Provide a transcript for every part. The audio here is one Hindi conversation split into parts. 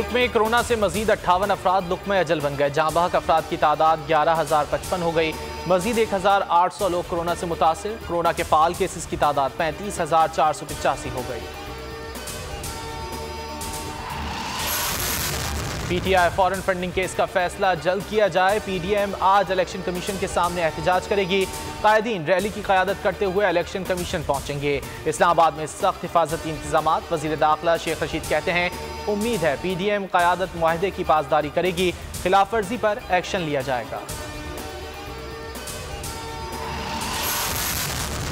मुल्क में कोरोना से मजीद 58 अफराद लुक़्मे अजल बन गए। जहाँ बहक अफराद की तादाद 11,055 हो गई। मजीद 1,800 लोग कोरोना से मुतासिर। कोरोना के फाल केसेस की तादाद 35,485 हो गई। PTI फॉरेन फंडिंग केस का फैसला जल्द किया जाए। PDM आज इलेक्शन कमीशन के सामने एहतजाज करेगी। कायदीन रैली की क़यादत करते हुए इलेक्शन कमीशन पहुंचेंगे। इस्लामाबाद में सख्त हिफाजती इंतजामात। वज़ीर दाखिला शेख रशीद कहते हैं उम्मीद है PDM क़यादत मुआहदे की पासदारी करेगी। खिलाफ वर्जी पर एक्शन लिया जाएगा।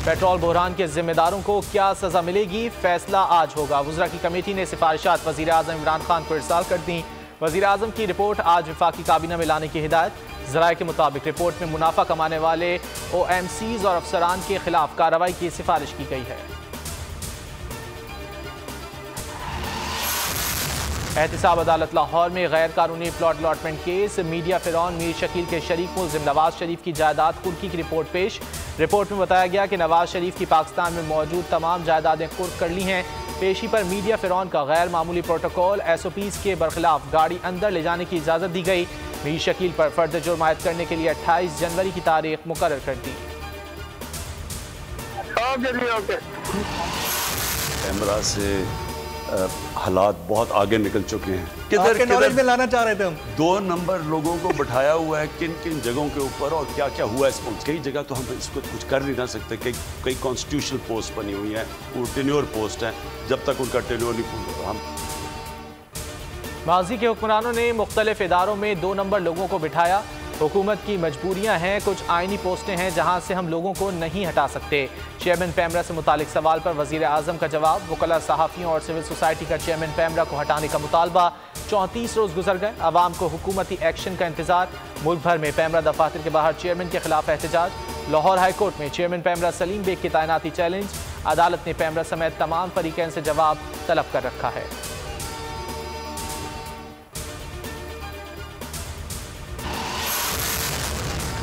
पेट्रोल बहरान के जिम्मेदारों को क्या सजा मिलेगी, फैसला आज होगा। वज़रा की कमेटी ने सिफारिशात वज़ीर आज़म इमरान खान को इरसाल कर दी। वज़ीर आज़म की रिपोर्ट आज वफाकी काबीना में लाने की हिदायत। ज़राए के मुताबिक रिपोर्ट में मुनाफा कमाने वाले OMCs और अफसरान के खिलाफ कार्रवाई की सिफारिश की गई है। एहतिसाब अदालत लाहौर में गैर कानूनी प्लॉट अलॉटमेंट केस। मीडिया फिरौन मीर शकील के शरीक मुल्ज़िम नवाज शरीफ की जायदाद कुर्की की रिपोर्ट पेश। रिपोर्ट में बताया गया कि नवाज शरीफ की पाकिस्तान में मौजूद तमाम जायदादें कुर्क कर ली हैं। पेशी पर मीडिया फिरौन का गैर मामूली प्रोटोकॉल SOPs के बरखिलाफ गाड़ी अंदर ले जाने की इजाज़त दी गई। मीर शकील पर फर्द जुर्म आयद करने के लिए 28 जनवरी की तारीख मुकर्रर कर दी। कैमरा से हालात बहुत आगे निकल चुके हैं। किधर नॉलेज में लाना चाह रहे थे हम। 2 नंबर लोगों को बैठाया हुआ है किन किन जगहों के ऊपर और क्या क्या हुआ है। कई जगह तो हम इसको कुछ कर नहीं ना सकते। कई कॉन्स्टिट्यूशनल पोस्ट बनी हुई है, वो टेन्योर पोस्ट है। जब तक उनका टेन्योर नहीं पूरा हम माजी के हुक्मरानों ने मुख्तलिफ इदारों में 2 नंबर लोगों को बिठाया। हुकूमत की मजबूरियां हैं, कुछ आइनी पोस्टें हैं जहां से हम लोगों को नहीं हटा सकते। चेयरमैन पैमरा से मुतालिक सवाल पर वजीर आजम का जवाब। वकला सहाफ़ियों और सिविल सोसाइटी का चेयरमैन पैमरा को हटाने का मुतालबा। 34 रोज गुजर गए, आवाम को हुकूमती एक्शन का इंतजार। मुल्क भर में पैमरा दफातर के बाहर चेयरमैन के खिलाफ एहतजाज। लाहौर हाई कोर्ट में चेयरमैन पैमरा सलीम बेग की तैनाती चैलेंज। अदालत ने पैमरा समेत तमाम फरीकैन से जवाब तलब कर रखा है।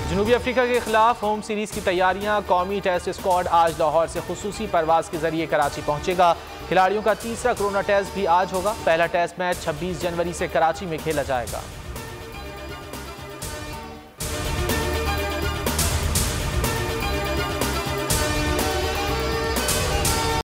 जनूबी अफ्रीका के खिलाफ होम सीरीज की तैयारियां। कौमी टेस्ट स्क्वाड आज लाहौर से खुसूसी परवाज के जरिए कराची पहुंचेगा। खिलाड़ियों का तीसरा कोरोना टेस्ट भी आज होगा। पहला टेस्ट मैच 26 जनवरी से कराची में खेला जाएगा।